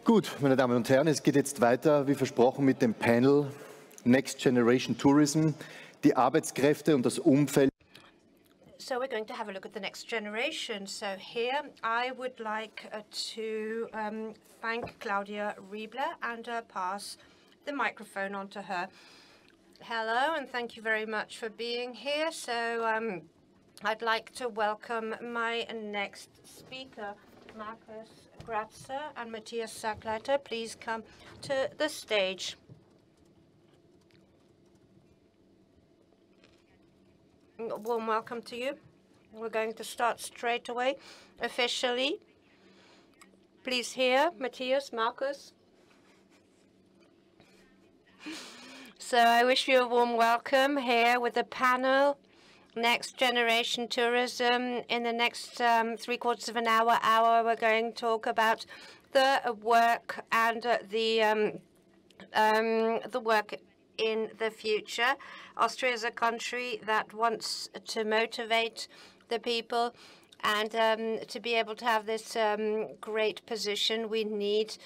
Gut, meine Damen und Herren, es geht jetzt weiter, wie versprochen, mit dem Panel Next Generation Tourism, die Arbeitskräfte und das Umfeld. So we're going to have a look at the next generation. So here I would like to thank Claudia Riebler and pass the microphone on to her. Hello, and thank you very much for being here. So I'd like to welcome my next speaker, Grafza and Matthias Sarklater. Please come to the stage. Warm welcome to you. We're going to start straight away, officially. Please here, Matthias, Markus. So I wish you a warm welcome here with the panel, Next Generation Tourism. In the next 3/4 of an hour, we're going to talk about the work and the work in the future. Austria is a country that wants to motivate the people, and to be able to have this great position, we need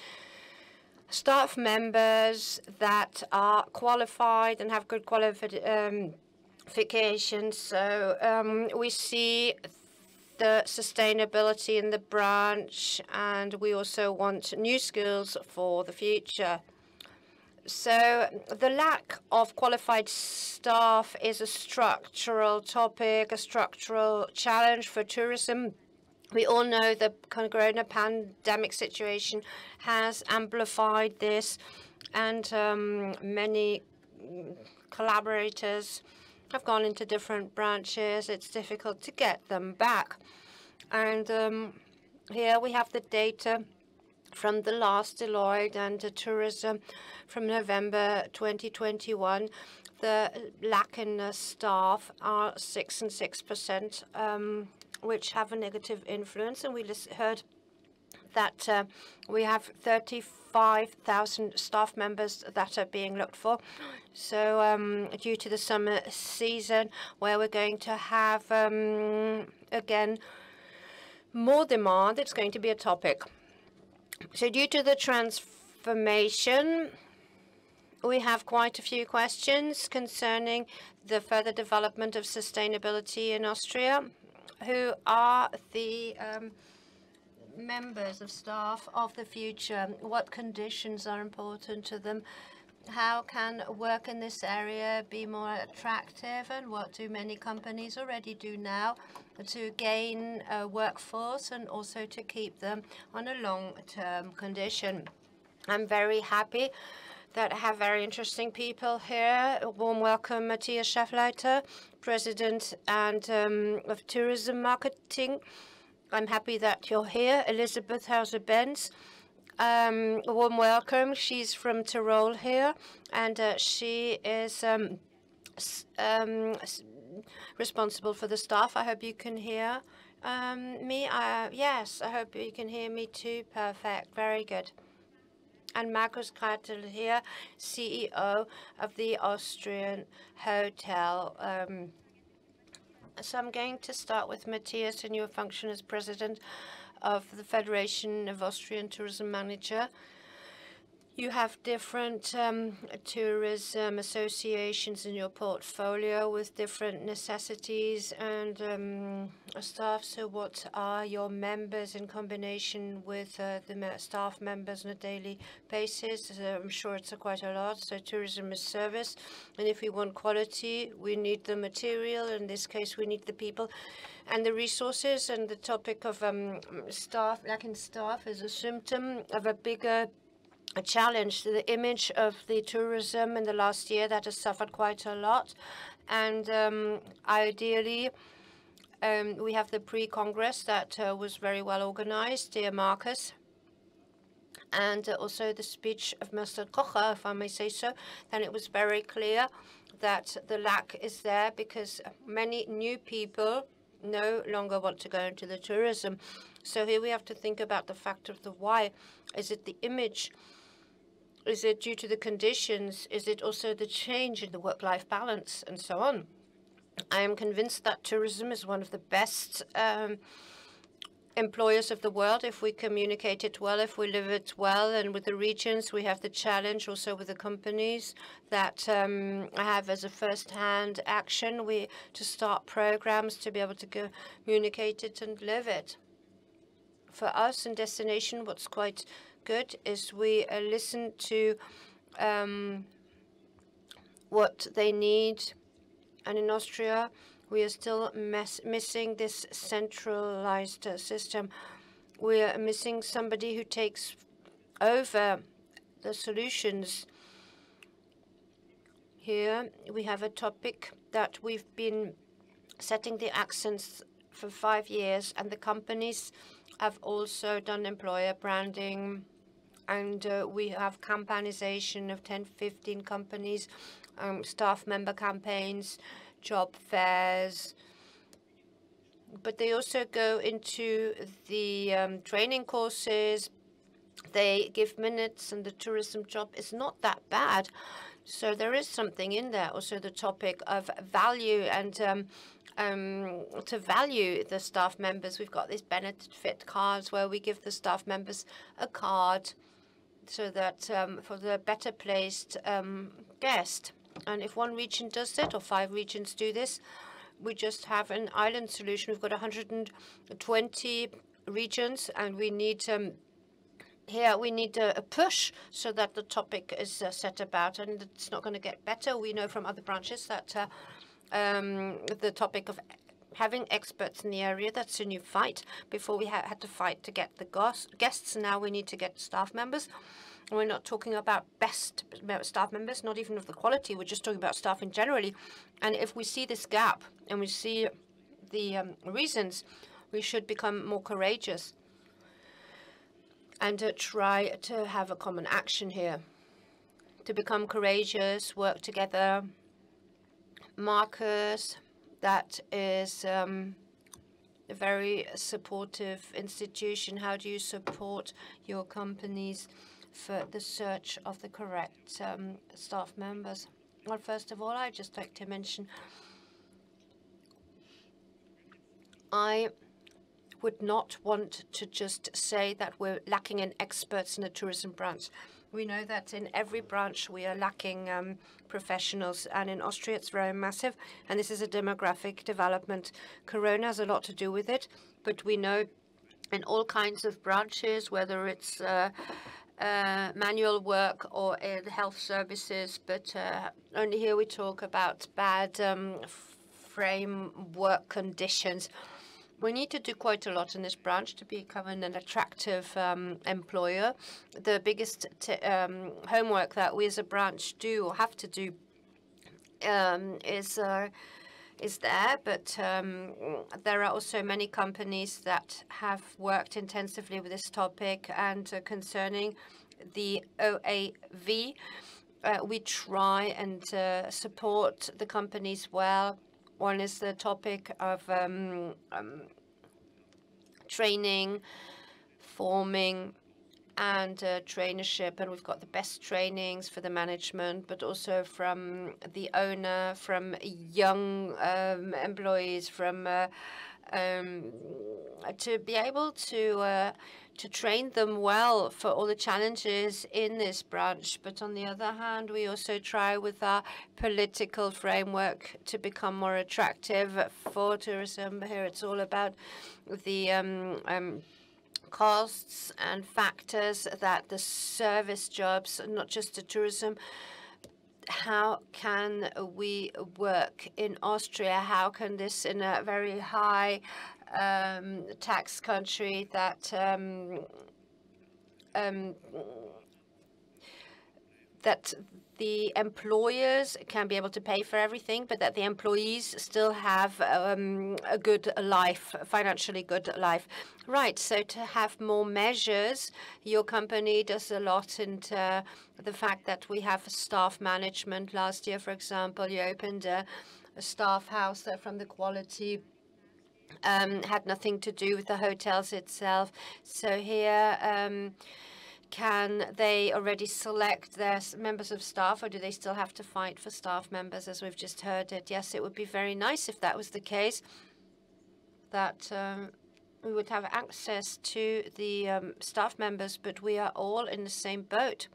staff members that are qualified and have good qualifications. So we see the sustainability in the branch, and we also want new skills for the future. So the lack of qualified staff is a structural topic, a structural challenge for tourism. We all know the corona pandemic situation has amplified this, and many collaborators have gone into different branches. It's difficult to get them back. And here we have the data from the last Deloitte and tourism from November 2021. The lack in staff are 6% and 6%, which have a negative influence. And we heard that we have 35,000 staff members that are being looked for. So due to the summer season, where we're going to have, again, more demand, it's going to be a topic. So due to the transformation, we have quite a few questions concerning the further development of sustainability in Austria. Who are the members of staff of the future? What conditions are important to them? How can work in this area be more attractive? And what do many companies already do now to gain a workforce and also to keep them on a long-term condition? I'm very happy that I have very interesting people here. A warm welcome, Matthias Sarklater, President and of Tourism Marketing. I'm happy that you're here. Elizabeth Hauser-Benz, a warm welcome. She's from Tyrol here, and she is responsible for the staff. I hope you can hear me. Yes, I hope you can hear me too. Perfect. Very good. And Markus Kreitel here, CEO of the Austrian Hotel. So I'm going to start with Matthias in your function as president of the Federation of Austrian Tourism Manager. You have different tourism associations in your portfolio with different necessities and staff. So what are your members in combination with the staff members on a daily basis? I'm sure it's quite a lot. So tourism is service. And if we want quality, we need the material. In this case, we need the people and the resources. And the topic of staff, lacking staff, is a symptom of a bigger challenge. The image of the tourism in the last year that has suffered quite a lot, and ideally we have the pre-congress that was very well organized, dear Marcus, and also the speech of Mr. Kocher, if I may say so. Then it was very clear that the lack is there because many new people no longer want to go into the tourism. So here we have to think about the fact of the why. Is it the image? Is it due to the conditions? Is it also the change in the work-life balance and so on? I am convinced that tourism is one of the best employers of the world if we communicate it well, if we live it well. And with the regions, we have the challenge also with the companies that have as a first-hand action to start programs to be able to communicate it and live it. For us in destination, what's quite good is we listen to what they need. And in Austria, we are still missing this centralized system. We are missing somebody who takes over the solutions. Here we have a topic that we've been setting the accents for 5 years, and the companies have also done employer branding, and we have campanization of 10, 15 companies, staff member campaigns, job fairs. But they also go into the training courses. They give minutes, and the tourism job is not that bad. So there is something in there. Also the topic of value and to value the staff members. We've got these benefit cards where we give the staff members a card so that for the better placed guest. And if one region does it, or 5 regions do this, we just have an island solution. We've got 120 regions, and we need here we need a push so that the topic is set about, and it's not going to get better. We know from other branches that the topic of having experts in the area, that's a new fight. Before we had to fight to get the guests, now we need to get staff members. We're not talking about best staff members, not even of the quality. We're just talking about staff in generally. And if we see this gap and we see the reasons, we should become more courageous and try to have a common action here. To become courageous, work together. Marcus, that is a very supportive institution. How do you support your companies for the search of the correct staff members? Well, first of all, I'd just like to mention I would not want to just say that we're lacking in experts in the tourism branch. We know that in every branch we are lacking professionals, and in Austria it's very massive, and this is a demographic development. Corona has a lot to do with it, but we know in all kinds of branches, whether it's manual work or in health services, but only here we talk about bad framework conditions. We need to do quite a lot in this branch to become an attractive employer. The biggest homework that we as a branch do or have to do is there, but there are also many companies that have worked intensively with this topic. And concerning the OAV, we try and support the companies well. One is the topic of training, forming, and traineeship, and we've got the best trainings for the management, but also from the owner, from young employees, from to be able to train them well for all the challenges in this branch. But on the other hand, we also try with our political framework to become more attractive for tourism. Here it's all about the costs and factors that the service jobs, not just the tourism. How can we work in Austria? How can this, in a very high tax country, that that the employers can be able to pay for everything, but that the employees still have a good life, financially good life. Right, so to have more measures, your company does a lot into the fact that we have staff management. Last year, for example, you opened a staff house from the quality. Had nothing to do with the hotels itself. So here, can they already select their members of staff, or do they still have to fight for staff members, as we've just heard it? Yes, it would be very nice if that was the case, that we would have access to the staff members, but we are all in the same boat.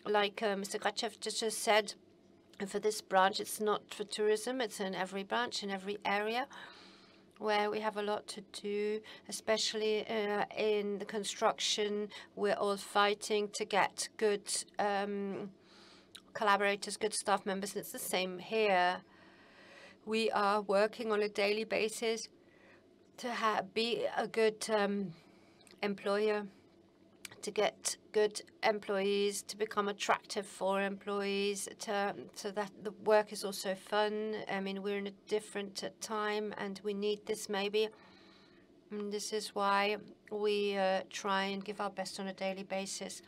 Like Mr. Grafza just said, for this branch, it's not for tourism, it's in every branch, in every area, where we have a lot to do, especially in the construction. We're all fighting to get good collaborators, good staff members, and it's the same here. We are working on a daily basis to be a good employer, to get good employees, to become attractive for employees, so that the work is also fun. I mean, we're in a different time, and we need this maybe. And this is why we try and give our best on a daily basis.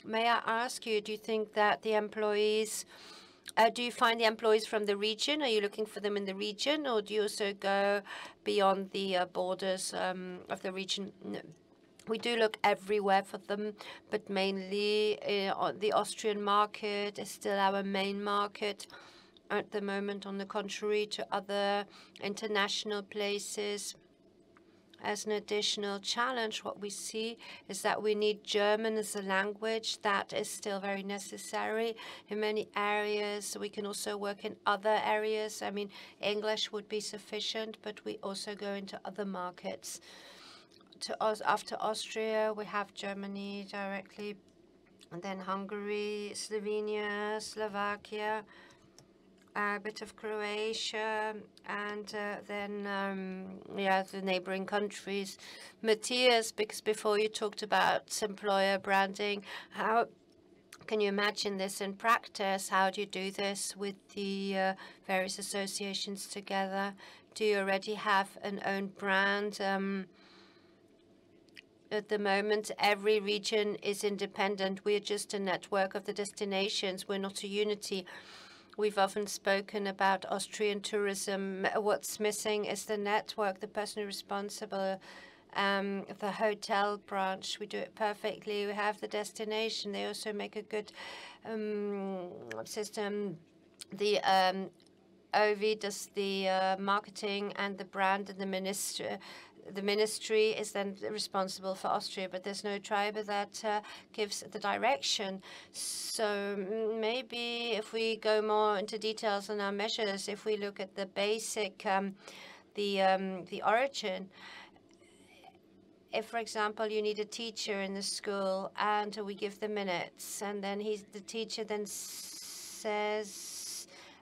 May I ask you, do you think that the employees, do you find the employees from the region? Are you looking for them in the region, or do you also go beyond the borders of the region? No. We do look everywhere for them, but mainly the Austrian market is still our main market at the moment, on the contrary to other international places. As an additional challenge, what we see is that we need German as a language. That is still very necessary in many areas. We can also work in other areas. I mean, English would be sufficient, but we also go into other markets. After Austria, we have Germany directly, and then Hungary, Slovenia, Slovakia, a bit of Croatia, and then the neighboring countries. Matthias, because before you talked about employer branding, how can you imagine this in practice? How do you do this with the various associations together? Do you already have an own brand? At the moment, every region is independent. We're just a network of the destinations. We're not a unity. We've often spoken about Austrian tourism. What's missing is the network, the person responsible, the hotel branch. We do it perfectly. We have the destination. They also make a good system. The OV does the marketing and the brand, and the ministry is then responsible for Austria, but there's no tribe that gives the direction. So maybe if we go more into details on our measures, if we look at the basic, the origin. If, for example, you need a teacher in the school and we give the minutes, and then the teacher then says,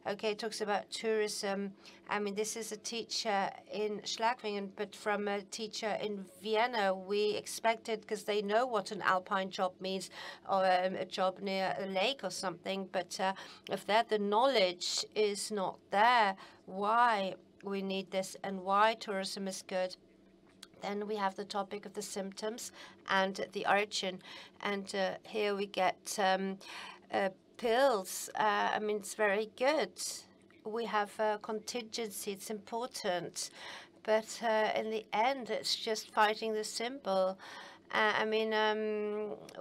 okay, talks about tourism. I mean, this is a teacher in Schlagringen, but from a teacher in Vienna, we expected, because they know what an alpine job means, or a job near a lake or something. But if the knowledge is not there, why we need this and why tourism is good, then we have the topic of the symptoms and the origin. And here we get pills. I mean, it's very good. We have contingency. It's important. But in the end, it's just fighting the symbol. I mean,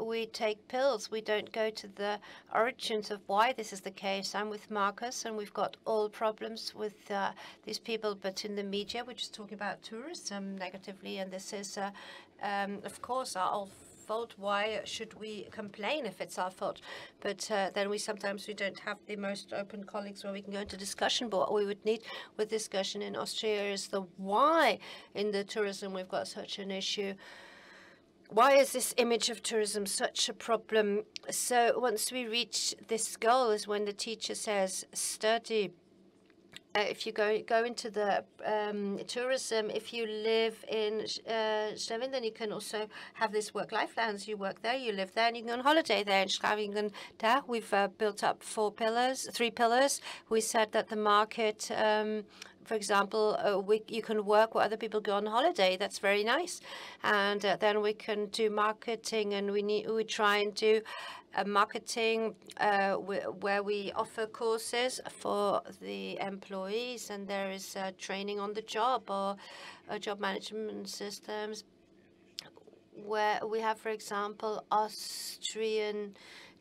we take pills. We don't go to the origins of why this is the case. I'm with Marcus, and we've got all problems with these people. But in the media, we're just talking about tourism negatively. And this is, of course, our fault. Why should we complain if it's our fault? But then we don't have the most open colleagues where we can go into discussion. But what we would need with discussion in Austria is the why in the tourism we've got such an issue. Why is this image of tourism such a problem? So once we reach this goal is when the teacher says, study. If you go into the tourism, if you live in Schwerin, then you can also have this work-life balance. You work there, you live there, and you can go on holiday there. In Schwerin, we've built up 3 pillars. We said that the market, for example, you can work where other people go on holiday. That's very nice. And then we can do marketing, and we try and do marketing where we offer courses for the employees, and there is training on the job or job management systems where we have, for example, Austrian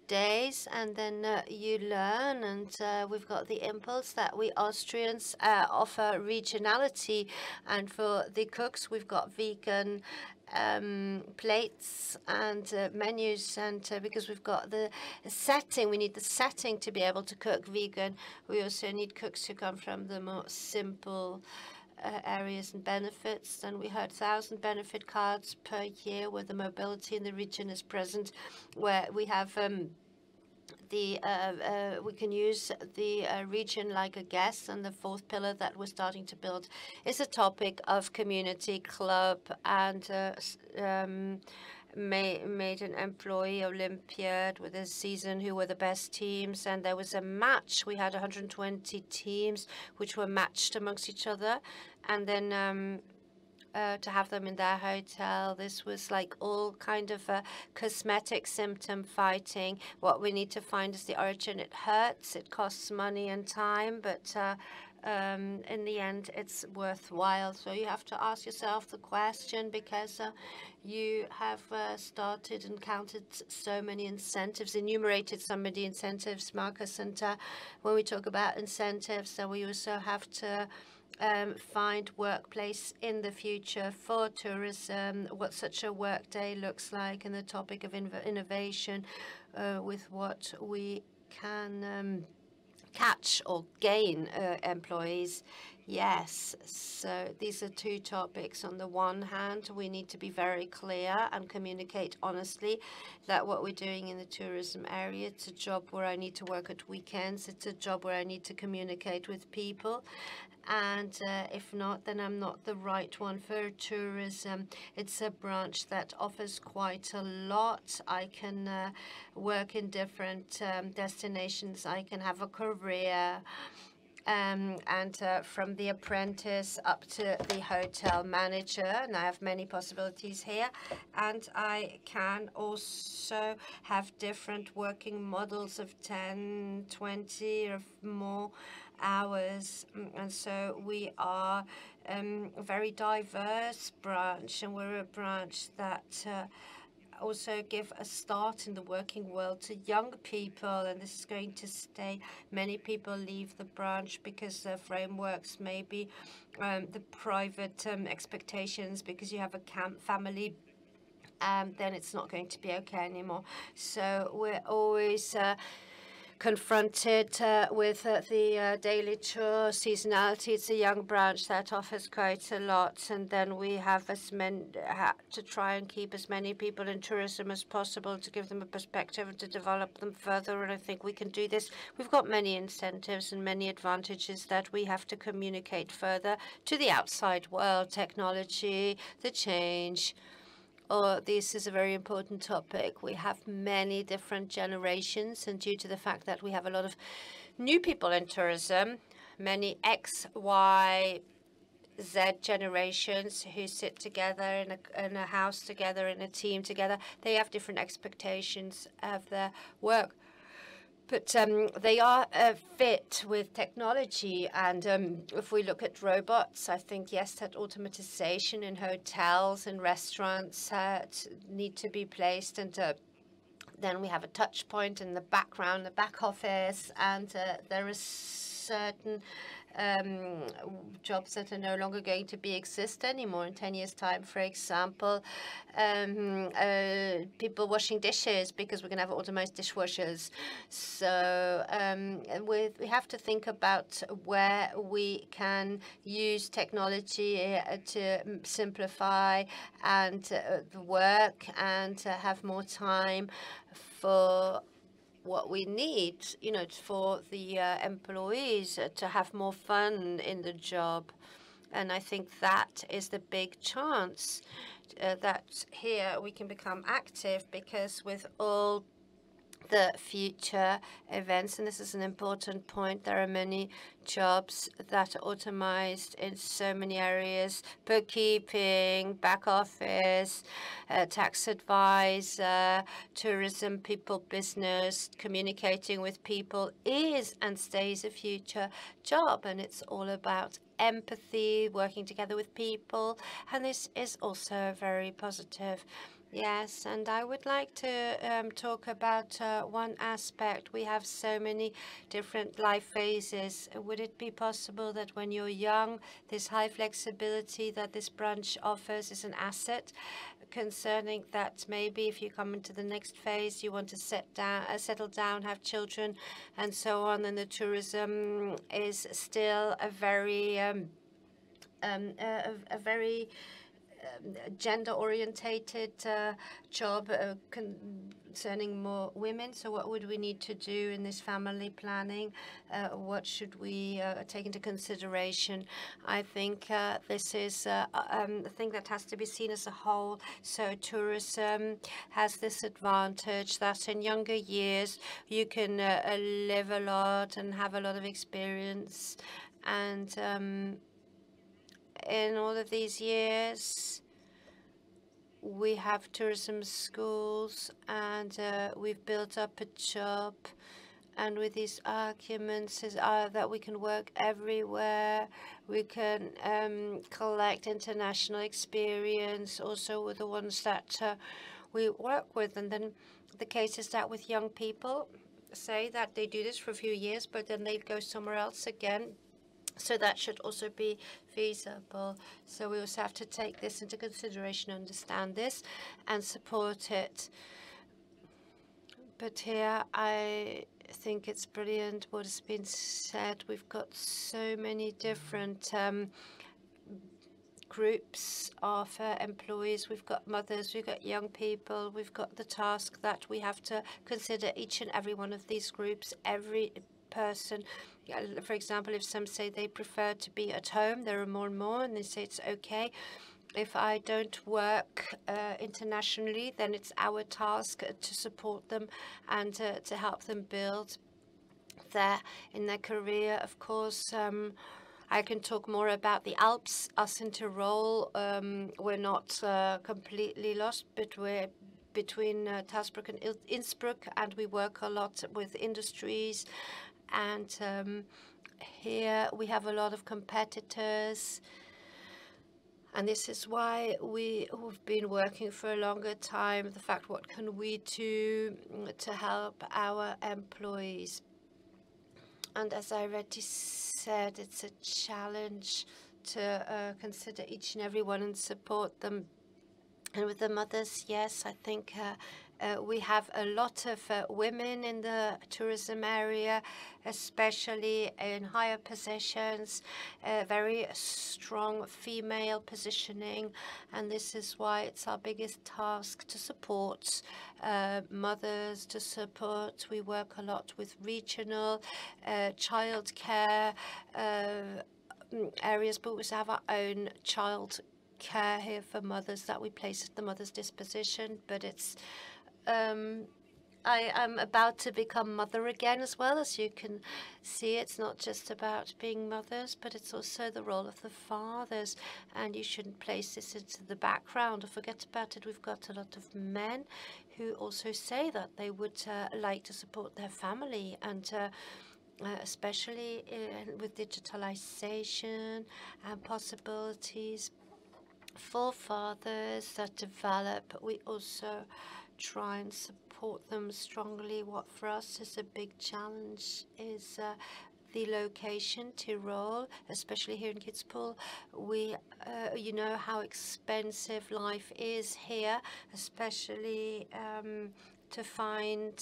days, and then you learn. And we've got the impulse that we Austrians offer regionality, and for the cooks we've got vegan plates and menus, and because we've got the setting, we need the setting to be able to cook vegan. We also need cooks who come from the more simple areas and benefits. And we heard 1,000 benefit cards per year where the mobility in the region is present, where we have we can use the region like a guest. And the fourth pillar that we're starting to build is a topic of community club, and made an employee Olympiad with a season who were the best teams, and there was a match. We had 120 teams which were matched amongst each other, and then to have them in their hotel. This was like all kind of cosmetic symptom fighting. What we need to find is the origin. It hurts, it costs money and time, but in the end, it's worthwhile. So you have to ask yourself the question, because you have started and counted so many incentives, enumerated so many incentives, Marcus. And when we talk about incentives, then we also have to find workplace in the future for tourism, what such a work day looks like, and the topic of innovation with what we can catch or gain employees. Yes, so these are two topics. On the one hand, we need to be very clear and communicate honestly that what we're doing in the tourism area, it's a job where I need to work at weekends, it's a job where I need to communicate with people. And if not, then I'm not the right one for tourism. It's a branch that offers quite a lot. I can work in different destinations. I can have a career. And from the apprentice up to the hotel manager, and I have many possibilities here. And I can also have different working models of 10, 20 or more hours. And so we are a very diverse branch, and we're a branch that also give a start in the working world to young people, and this is going to stay. Many people leave the branch because the frameworks, maybe the private expectations, because you have a family, then it's not going to be okay anymore. So we're always confronted with the daily tour seasonality. It's a young branch that offers quite a lot, and then we have to try and keep as many people in tourism as possible, to give them a perspective and to develop them further. And I think we can do this. We've got many incentives and many advantages that we have to communicate further to the outside world. Technology, the change. Oh, this is a very important topic. We have many different generations, and due to the fact that we have a lot of new people in tourism, many X, Y, Z generations who sit together in a house together, in a team together, they have different expectations of their work. But they are fit with technology. And if we look at robots, I think, yes, that automatization in hotels and restaurants need to be placed. And then we have a touch point in the background, the back office. And there are certain jobs that are no longer going to exist anymore in 10 years' time. For example, people washing dishes, because we're going to have automated dishwashers. So we have to think about where we can use technology to simplify and the work, and to have more time for what we need, for the employees to have more fun in the job. And I think that is the big chance that here we can become active, because with all the future events, and this is an important point, there are many jobs that are automized in so many areas: bookkeeping, back office, tax advisor, tourism, people business. Communicating with people is and stays a future job, and it's all about empathy, working together with people, and this is also very positive. Yes, and I would like to talk about one aspect. We have so many different life phases. Would it be possible that when you're young, this high flexibility that this branch offers is an asset, concerning that maybe if you come into the next phase, you want to settle down, have children, and so on, and the tourism is still a very gender-orientated job concerning more women. So what would we need to do in this family planning? What should we take into consideration? I think this is a thing that has to be seen as a whole. So tourism has this advantage that in younger years you can live a lot and have a lot of experience, and in all of these years, we have tourism schools, and we've built up a job. And with these arguments that we can work everywhere, we can collect international experience, also with the ones that we work with. And then the case is that with young people, say that they do this for a few years, but then they go somewhere else again. So that should also be feasible. So we also have to take this into consideration, understand this, and support it. But here, I think it's brilliant what has been said. We've got so many different groups of employees. We've got mothers, we've got young people, we've got the task that we have to consider each and every one of these groups, every person. For example, if some say they prefer to be at home, there are more and more, and they say it's okay. If I don't work internationally, then it's our task to support them and to help them build in their career. Of course, I can talk more about the Alps. Us in Tyrol, we're not completely lost, but we're between Salzburg and Innsbruck, and we work a lot with industries. And here we have a lot of competitors. And this is why who've been working for a longer time, the fact, what can we do to help our employees? And as I already said, it's a challenge to consider each and every one and support them. And with the mothers, yes, I think we have a lot of women in the tourism area, especially in higher positions, very strong female positioning. And this is why it's our biggest task to support mothers, to support. We work a lot with regional childcare areas, but we also have our own child care here for mothers that we place at the mother's disposition. But it's I am about to become mother again as well. As you can see, it's not just about being mothers, but it's also the role of the fathers, and you shouldn't place this into the background or forget about it. We've got a lot of men who also say that they would like to support their family, and especially with digitalization and possibilities for fathers that develop, we also try and support them strongly. What for us is a big challenge is the location, Tyrol, especially here in Kitzbühel. We, you know how expensive life is here, especially to find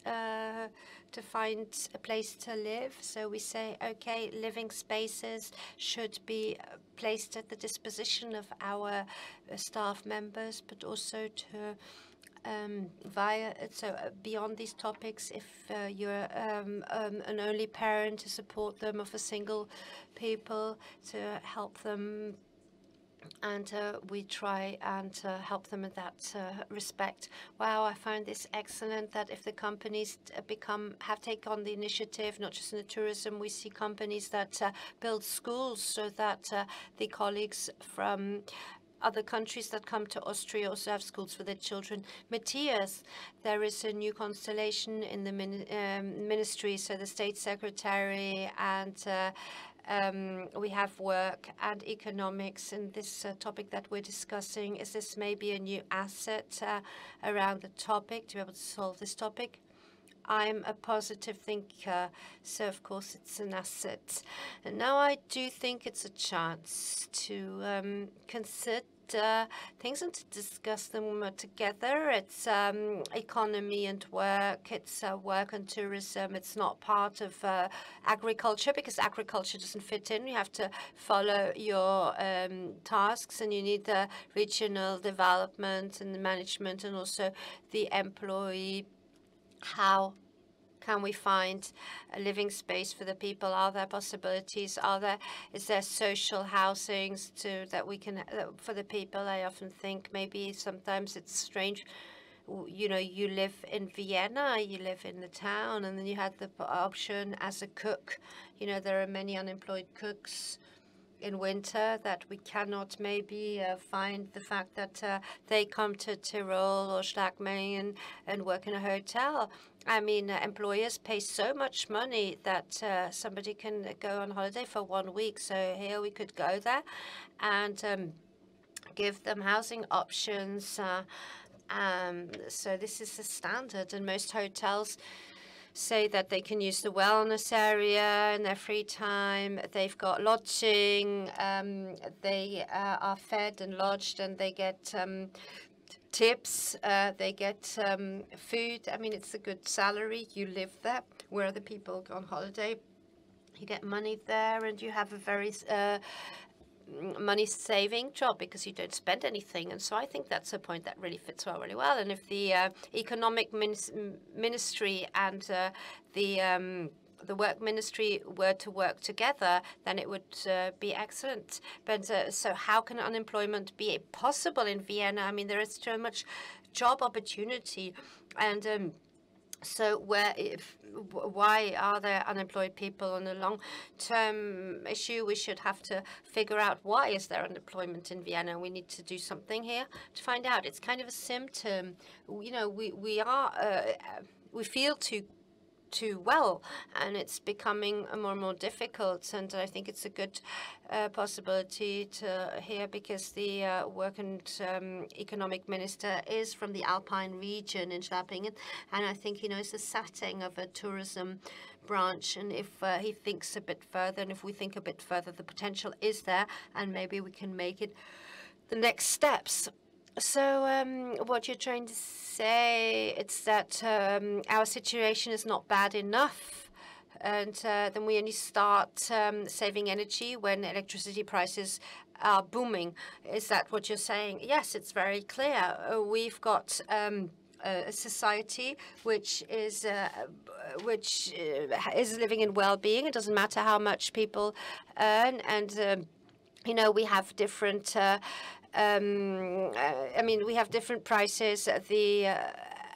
a place to live. So we say, okay, living spaces should be placed at the disposition of our staff members, but also to beyond these topics, if you're an only parent, to support them, of a single people, to help them. And we try and help them in that respect. Wow, I find this excellent, that if the companies have taken on the initiative, not just in the tourism, we see companies that build schools so that the colleagues from other countries that come to Austria also have schools for their children. Matthias, there is a new constellation in the ministry, so the state secretary and we have work and economics in this topic that we're discussing. Is this maybe a new asset around the topic to be able to solve this topic? I'm a positive thinker, so of course it's an asset. And now I do think it's a chance to consider things and to discuss them together. It's economy and work. It's work and tourism. It's not part of agriculture, because agriculture doesn't fit in. You have to follow your tasks, and you need the regional development and the management and also the employee. How can we find a living space for the people? Are there possibilities? Is there social housings that we can for the people? I often think maybe sometimes it's strange. You know, you live in Vienna, you live in the town, and then you had the option as a cook. You know, there are many unemployed cooks in winter that we cannot maybe find the fact that they come to Tyrol or Schlagmeien and work in a hotel. I mean, employers pay so much money that somebody can go on holiday for 1 week. So here we could go there and give them housing options. So this is the standard, and most hotels say that they can use the wellness area in their free time. They've got lodging. They are fed and lodged, and they get tips. They get food. I mean, it's a good salary. You live there. Where other people go on holiday, you get money there, and you have a very money-saving job because you don't spend anything. And so I think that's a point that really fits really well. And if the economic ministry and the work ministry were to work together, then it would be excellent. But so how can unemployment be possible in Vienna? I mean, there is so much job opportunity, and so why are there unemployed people? On a long-term issue, we should have to figure out why is there unemployment in Vienna. We need to do something here to find out. It's kind of a symptom. You know, we feel too well, and it's becoming more and more difficult. And I think it's a good possibility to hear, because the work and economic minister is from the Alpine region in Schwabingen, and I think he knows the setting of a tourism branch. And if he thinks a bit further, and if we think a bit further, the potential is there, and maybe we can make it the next steps. So what you're trying to say, it's that our situation is not bad enough, and then we only start saving energy when electricity prices are booming. Is that what you're saying? Yes, it's very clear. We've got a society which is living in well-being. It doesn't matter how much people earn, and you know, we have different. I mean, we have different prices.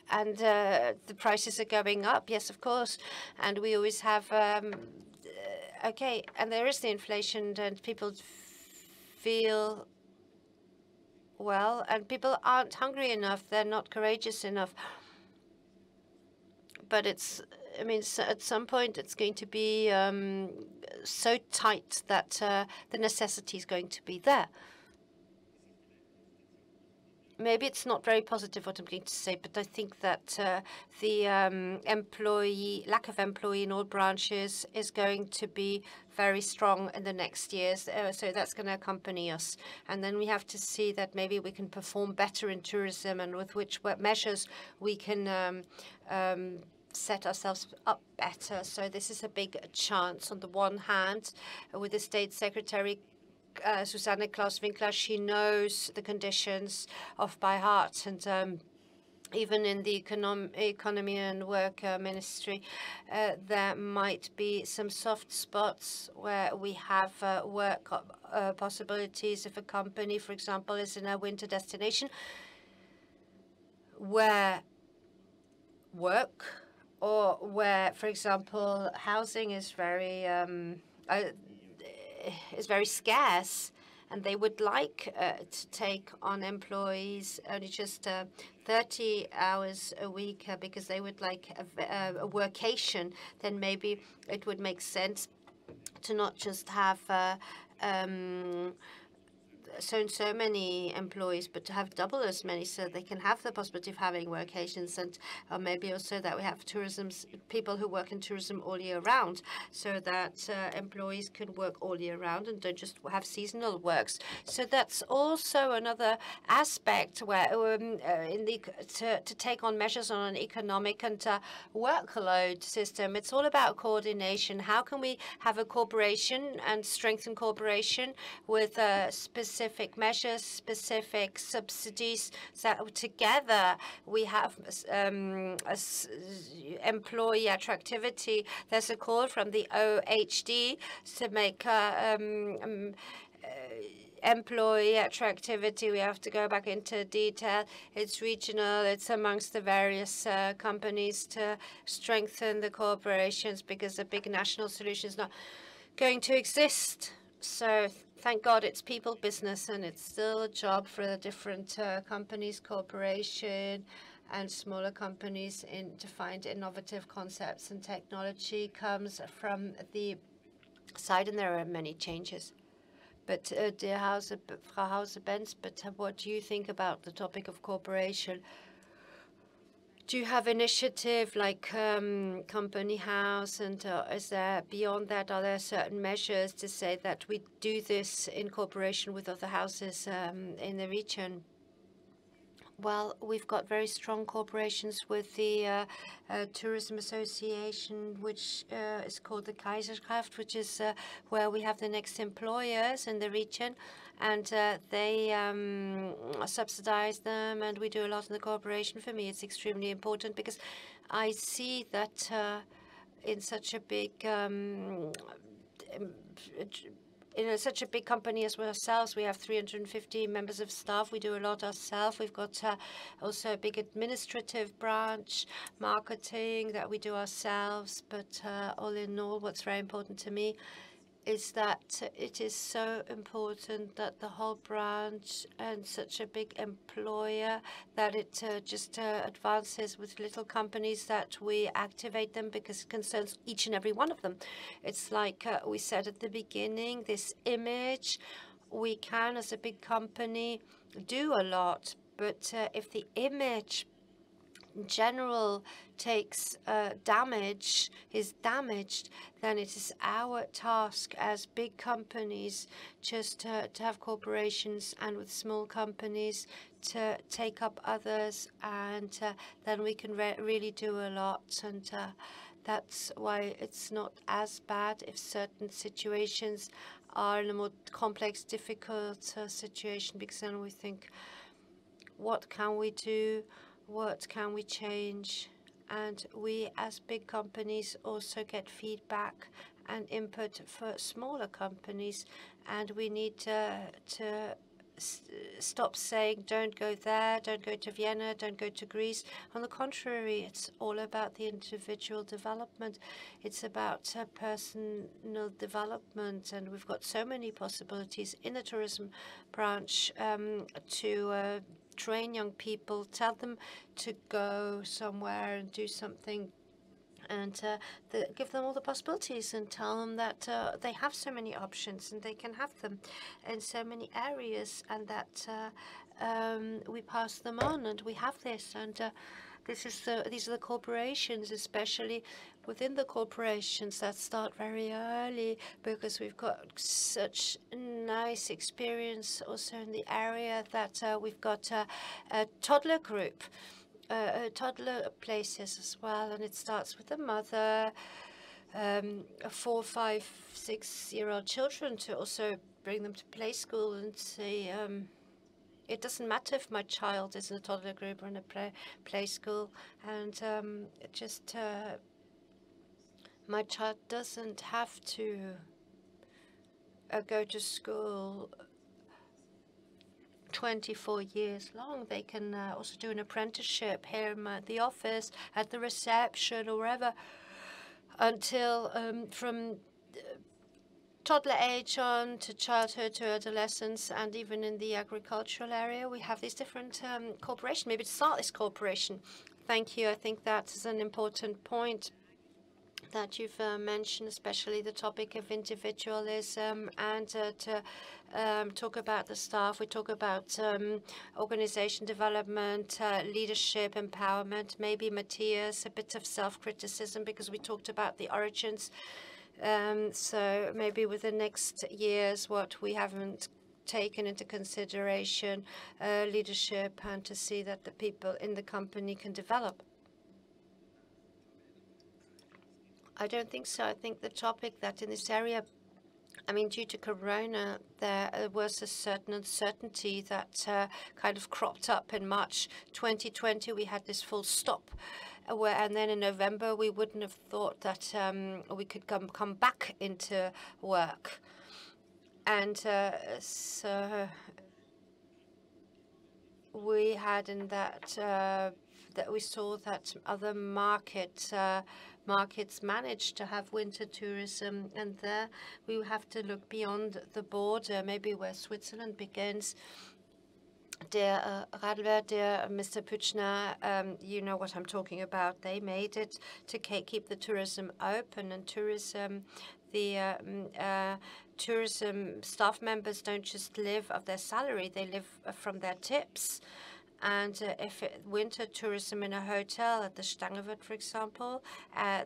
And the prices are going up. Yes, of course. And we always have. Okay, and there is the inflation, and people feel well, and people aren't hungry enough. They're not courageous enough. But it's. I mean, at some point, it's going to be so tight that the necessity is going to be there. Maybe it's not very positive what I'm going to say, but I think that the lack of employee in all branches is going to be very strong in the next years. So that's going to accompany us. And then we have to see that maybe we can perform better in tourism, and with which measures we can set ourselves up better. So this is a big chance. On the one hand, with the State Secretary Susanne Klaus-Winkler, she knows the conditions off by heart, and even in the economy and work ministry, there might be some soft spots where we have work possibilities. If a company, for example, is in a winter destination where work, or where, for example, housing is very scarce, and they would like to take on employees only just 30 hours a week because they would like a workation, then maybe it would make sense to not just have so many employees, but to have double as many, so they can have the possibility of having workations, and maybe also that we have people who work in tourism all year round, so that employees can work all year round and don't just have seasonal works. So that's also another aspect where to take on measures on an economic and workload system. It's all about coordination. How can we have a cooperation and strengthen cooperation with specific measures, specific subsidies, so together we have employee attractivity. There's a call from the OHD to make employee attractivity. We have to go back into detail. It's regional. It's amongst the various companies to strengthen the corporations, because a big national solution is not going to exist. So thank God it's people business, and it's still a job for the different companies, corporation and smaller companies to find innovative concepts, and technology comes from the side, and there are many changes. But dear Frau Hauser-Benz, but what do you think about the topic of cooperation? Do you have initiative like company house, and is there beyond that, are there certain measures to say that we do this in cooperation with other houses in the region? Well, we've got very strong cooperations with the Tourism Association, which is called the Kaiserkraft, which is where we have the next employers in the region, and they subsidize them, and we do a lot in the cooperation. For me, it's extremely important, because I see that in such a big such a big company as ourselves, we have 350 members of staff. We do a lot ourselves. We've got also a big administrative branch, marketing that we do ourselves. But all in all, what's very important to me is that it is so important that the whole branch and such a big employer, that it just advances with little companies, that we activate them, because it concerns each and every one of them. It's like we said at the beginning, this image, we can, as a big company, do a lot, but if the image in general is damaged, then it is our task as big companies just to have corporations, and with small companies to take up others, and then we can really do a lot. And that's why it's not as bad if certain situations are in a more complex, difficult situation, because then we think, what can we do? What can we change? And we, as big companies, also get feedback and input for smaller companies. And we need to stop saying, don't go there, don't go to Vienna, don't go to Greece. On the contrary, it's all about the individual development. It's about personal development. And we've got so many possibilities in the tourism branch to train young people, tell them to go somewhere and do something, and give them all the possibilities, and tell them that they have so many options and they can have them in so many areas, and that we pass them on, and we have this. And these are the corporations, especially within the corporations, that start very early, because we've got such nice experience also in the area that we've got a toddler group, toddler places as well, and it starts with the mother, 4, 5, 6-year-old children, to also bring them to play school and say, it doesn't matter if my child is in a toddler group or in a play school, and my child doesn't have to go to school 24 years long. They can also do an apprenticeship here in the office, at the reception, or wherever, until from toddler age on to childhood to adolescence, and even in the agricultural area, we have these different corporations. Maybe to start this cooperation. Thank you. I think that is an important point, that you've mentioned, especially the topic of individualism, and to talk about the staff. We talk about organization development, leadership, empowerment, maybe Matthias, a bit of self-criticism, because we talked about the origins. So maybe with the next years, what we haven't taken into consideration, leadership, and to see that the people in the company can develop. I don't think so. I think the topic that in this area, I mean, due to Corona, there was a certain uncertainty that kind of cropped up in March 2020. We had this full stop. And then in November, we wouldn't have thought that we could come back into work. And so we had in that, that we saw that other markets managed to have winter tourism, and there we have to look beyond the border, maybe where Switzerland begins. Der Radler, der Mr. Püchner, you know what I'm talking about. They made it to keep the tourism open, and tourism, the tourism staff members don't just live of their salary, they live from their tips. And if winter tourism in a hotel at the Stangewirt, for example,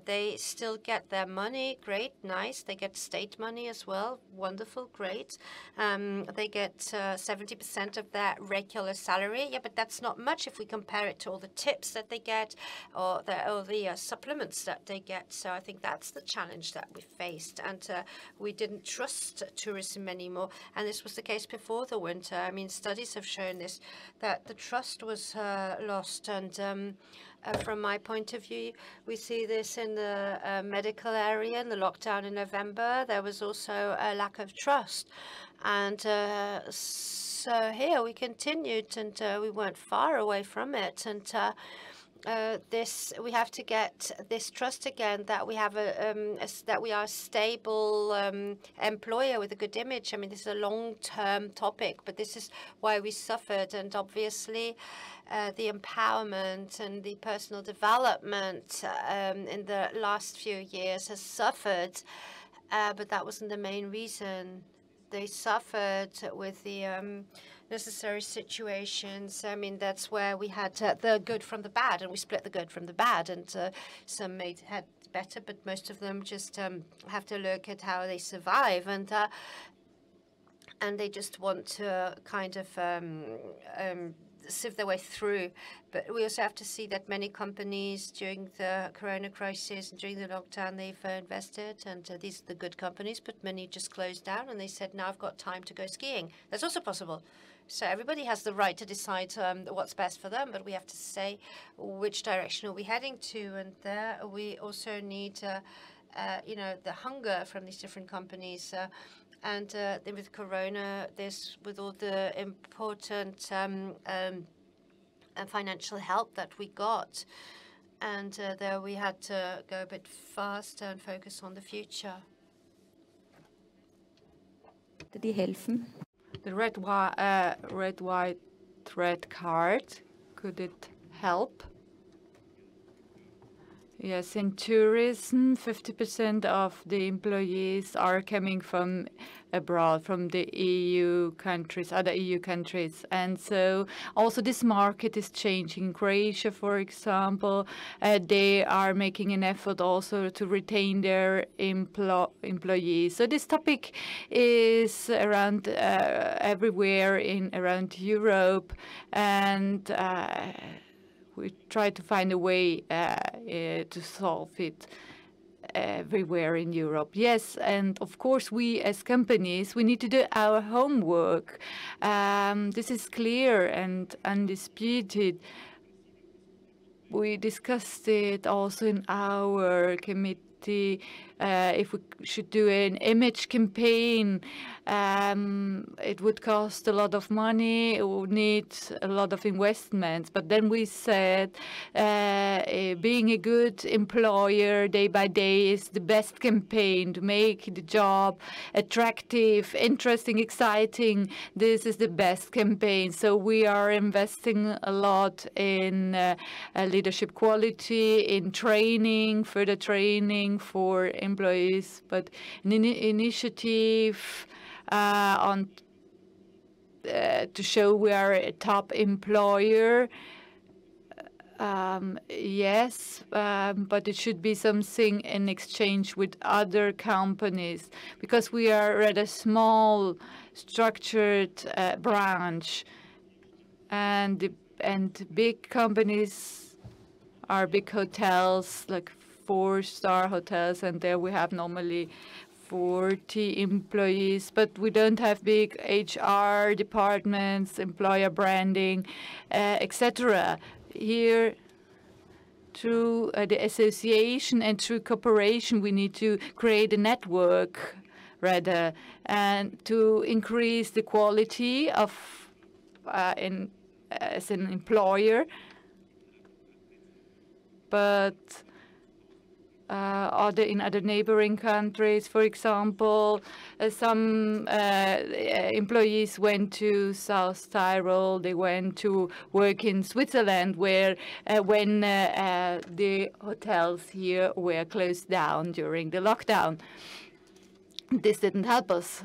they still get their money. Great, nice. They get state money as well. Wonderful, great. They get 70% of their regular salary. Yeah, but that's not much if we compare it to all the tips that they get or the supplements that they get. So I think that's the challenge that we faced. And we didn't trust tourism anymore. And this was the case before the winter. I mean, studies have shown this, that the trust was lost, and from my point of view, we see this in the medical area. In the lockdown in November, there was also a lack of trust, and so here we continued, and we weren't far away from it, and we have to get this trust again, that we have that we are a stable employer with a good image. I mean, this is a long-term topic, but this is why we suffered. And obviously, the empowerment and the personal development in the last few years has suffered, but that wasn't the main reason. They suffered with the necessary situations. I mean, that's where we had the good from the bad, and we split the good from the bad, and some had better, but most of them just have to look at how they survive, and they just want to kind of sieve their way through. But we also have to see that many companies during the Corona crisis and during the lockdown, they've invested, and these are the good companies, but many just closed down, and they said, now I've got time to go skiing. That's also possible. So everybody has the right to decide what's best for them, but we have to say which direction are we heading to, and there we also need you know, the hunger from these different companies. And then with Corona, with all the important financial help that we got, and there we had to go a bit faster and focus on the future. Did die helfen? The red, white, red card, could it help? Yes, in tourism, 50% of the employees are coming from abroad, from the EU countries, other EU countries. And so also this market is changing. Croatia, for example, they are making an effort also to retain their employees. So this topic is around everywhere around Europe, and we try to find a way to solve it everywhere in Europe. Yes, and of course we as companies, we need to do our homework. This is clear and undisputed. We discussed it also in our committee if we should do an image campaign, it would cost a lot of money, it would need a lot of investments. But then we said being a good employer day by day is the best campaign to make the job attractive, interesting, exciting. This is the best campaign. So we are investing a lot in leadership quality, in training, further training for employees, but an initiative to show we are a top employer. Yes, but it should be something in exchange with other companies, because we are a rather small, structured branch, and big companies are big hotels, like 4-star hotels, and there we have normally 40 employees, but we don't have big HR departments, employer branding, etc. Here, through the association and through cooperation, we need to create a network, rather, and to increase the quality of as an employer. But in other neighboring countries, for example, some employees went to South Tyrol. They went to work in Switzerland, where when the hotels here were closed down during the lockdown. This didn't help us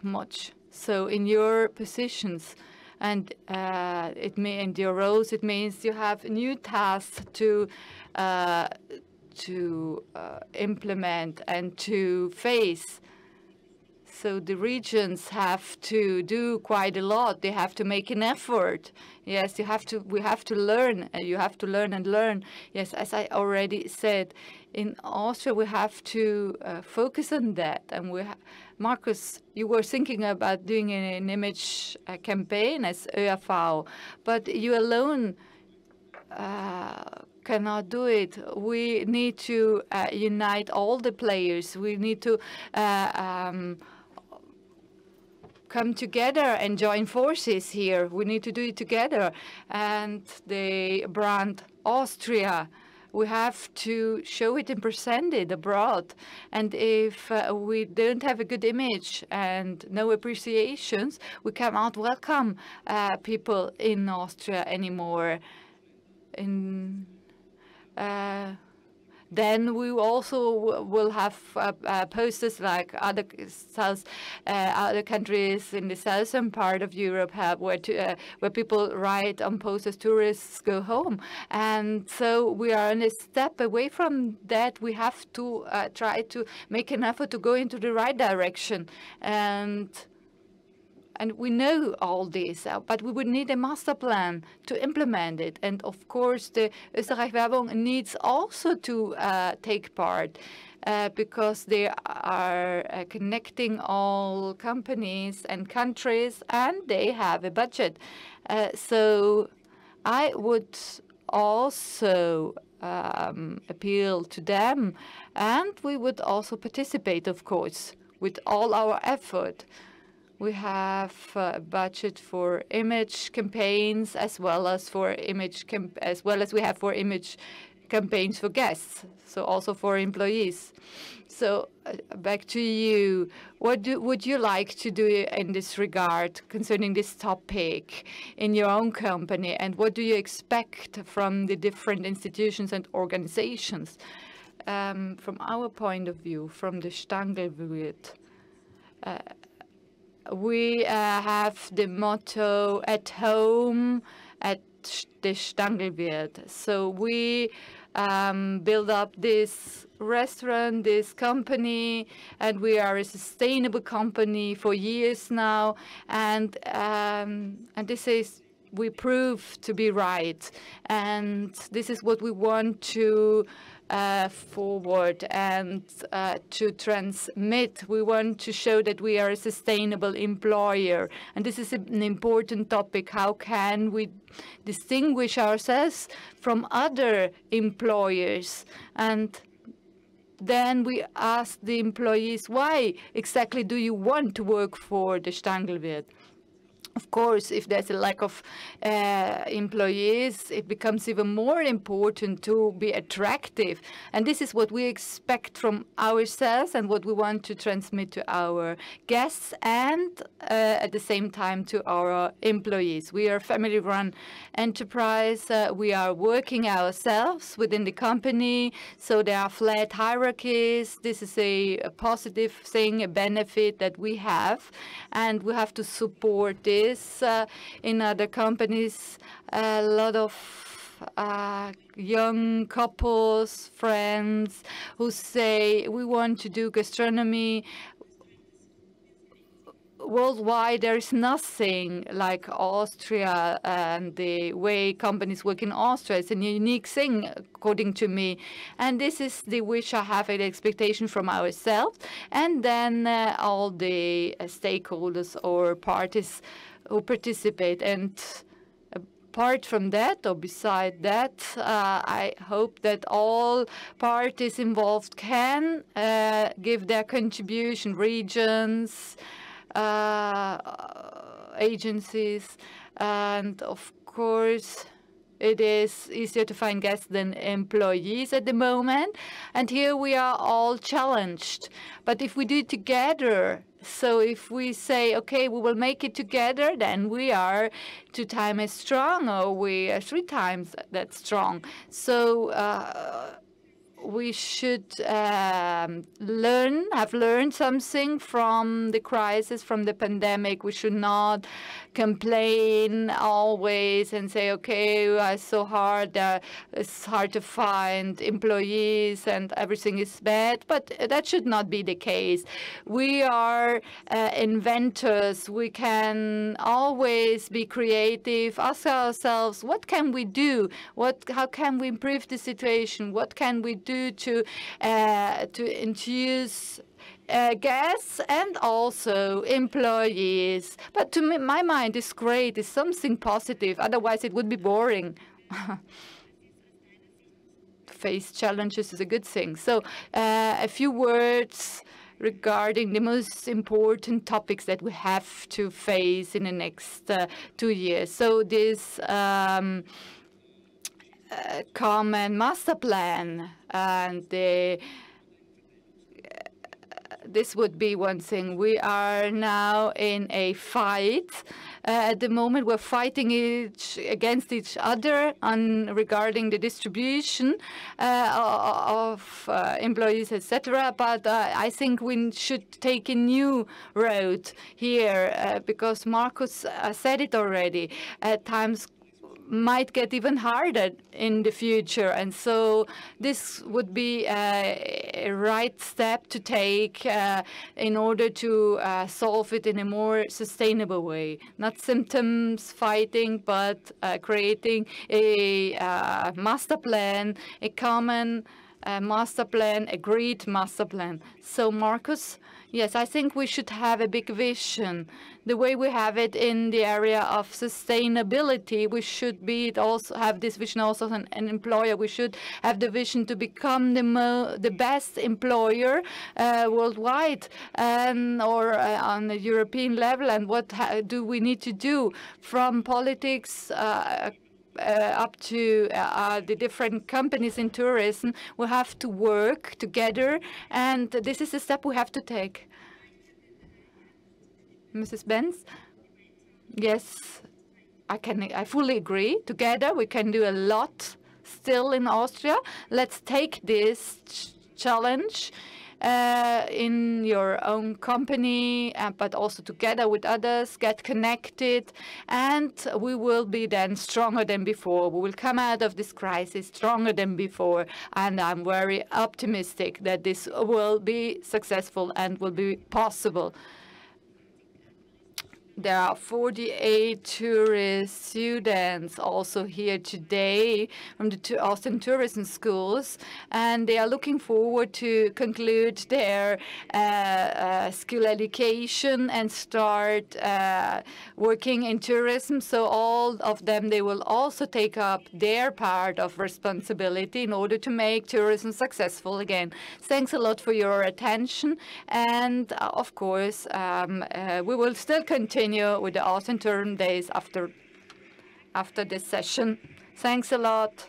much. So in your positions and in your roles, it means you have new tasks to implement and to face. So the regions have to do quite a lot. They have to make an effort. Yes, we have to learn. You have to learn and learn. Yes, as I already said, in Austria we have to focus on that. And Markus, you were thinking about doing an image campaign as ÖAV, but you alone cannot do it. We need to unite all the players. We need to come together and join forces here. We need to do it together. And the brand Austria, we have to show it and present it abroad. And if we don't have a good image and no appreciations, we cannot welcome people in Austria anymore. Then we also will have posters like other countries in the southern part of Europe have, where people write on posters, tourists go home. And so we are a step away from that. We have to try to make an effort to go into the right direction. And we know all this, but we would need a master plan to implement it. And of course, the Österreich Werbung needs also to take part because they are connecting all companies and countries, and they have a budget. So I would also appeal to them, and we would also participate, of course, with all our effort. We have a budget for image campaigns as well as we have for image campaigns for guests, so also for employees. So back to you. What would you like to do in this regard concerning this topic in your own company, and what do you expect from the different institutions and organizations? From our point of view, from the Stangelwirt, we have the motto at home at the Stangelwirt. So we build up this restaurant, this company, and we are a sustainable company for years now. And this is, we prove to be right. And this is what we want to forward and to transmit. We want to show that we are a sustainable employer, and this is an important topic. How can we distinguish ourselves from other employers? And then we ask the employees, why exactly do you want to work for the Stangelwirt? Of course, if there's a lack of employees, it becomes even more important to be attractive. And this is what we expect from ourselves and what we want to transmit to our guests and at the same time to our employees. We are a family-run enterprise. We are working ourselves within the company, so there are flat hierarchies. This is a positive thing, a benefit that we have, and we have to support this. In other companies, a lot of young couples, friends who say, we want to do gastronomy. Worldwide, there is nothing like Austria and the way companies work in Austria. It's a unique thing, according to me. And this is the wish I have, the expectation from ourselves. And then all the stakeholders or parties who participate. And apart from that, or beside that, I hope that all parties involved can give their contribution, regions, agencies, and of course it is easier to find guests than employees at the moment, and here we are all challenged. But if we do it together, so if we say, okay, we will make it together, then we are 2 times as strong, or we are 3 times that strong. So we should have learned something from the crisis, from the pandemic. We should not complain always and say, okay, it's so hard, it's hard to find employees and everything is bad. But that should not be the case. We are inventors. We can always be creative, ask ourselves, what can we do? How can we improve the situation? What can we do to introduce guests and also employees? But to me, my mind is great. It's something positive. Otherwise, it would be boring. Face challenges is a good thing. So a few words regarding the most important topics that we have to face in the next 2 years. So this common master plan, and this would be one thing. We are now in a fight. At the moment, we're fighting against each other regarding the distribution of employees, etc. But I think we should take a new road here because Markus said it already. At times, might get even harder in the future. And so this would be a right step to take in order to solve it in a more sustainable way. Not symptoms fighting, but creating a master plan, a common master plan, agreed master plan. So Markus, yes, I think we should have a big vision. The way we have it in the area of sustainability, we should also have this vision also as an employer. We should have the vision to become the best employer worldwide or on the European level. And what do we need to do from politics up to the different companies in tourism? We have to work together, and this is a step we have to take. Mrs. Benz? Yes, I fully agree. Together we can do a lot still in Austria. Let's take this challenge in your own company, but also together with others, get connected, and we will be then stronger than before. We will come out of this crisis stronger than before, and I'm very optimistic that this will be successful and will be possible. There are 48 tourist students also here today from the Austrian tourism schools, and they are looking forward to conclude their skill education and start working in tourism. So all of them, they will also take up their part of responsibility in order to make tourism successful again. Thanks a lot for your attention, and of course, we will still continue with the Austrian Tourism Days after this session. Thanks a lot.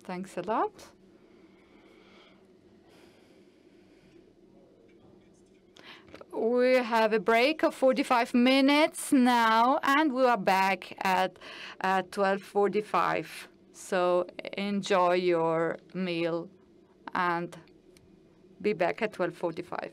Thanks a lot. We have a break of 45 minutes now, and we are back at 12:45. So enjoy your meal and be back at 12:45.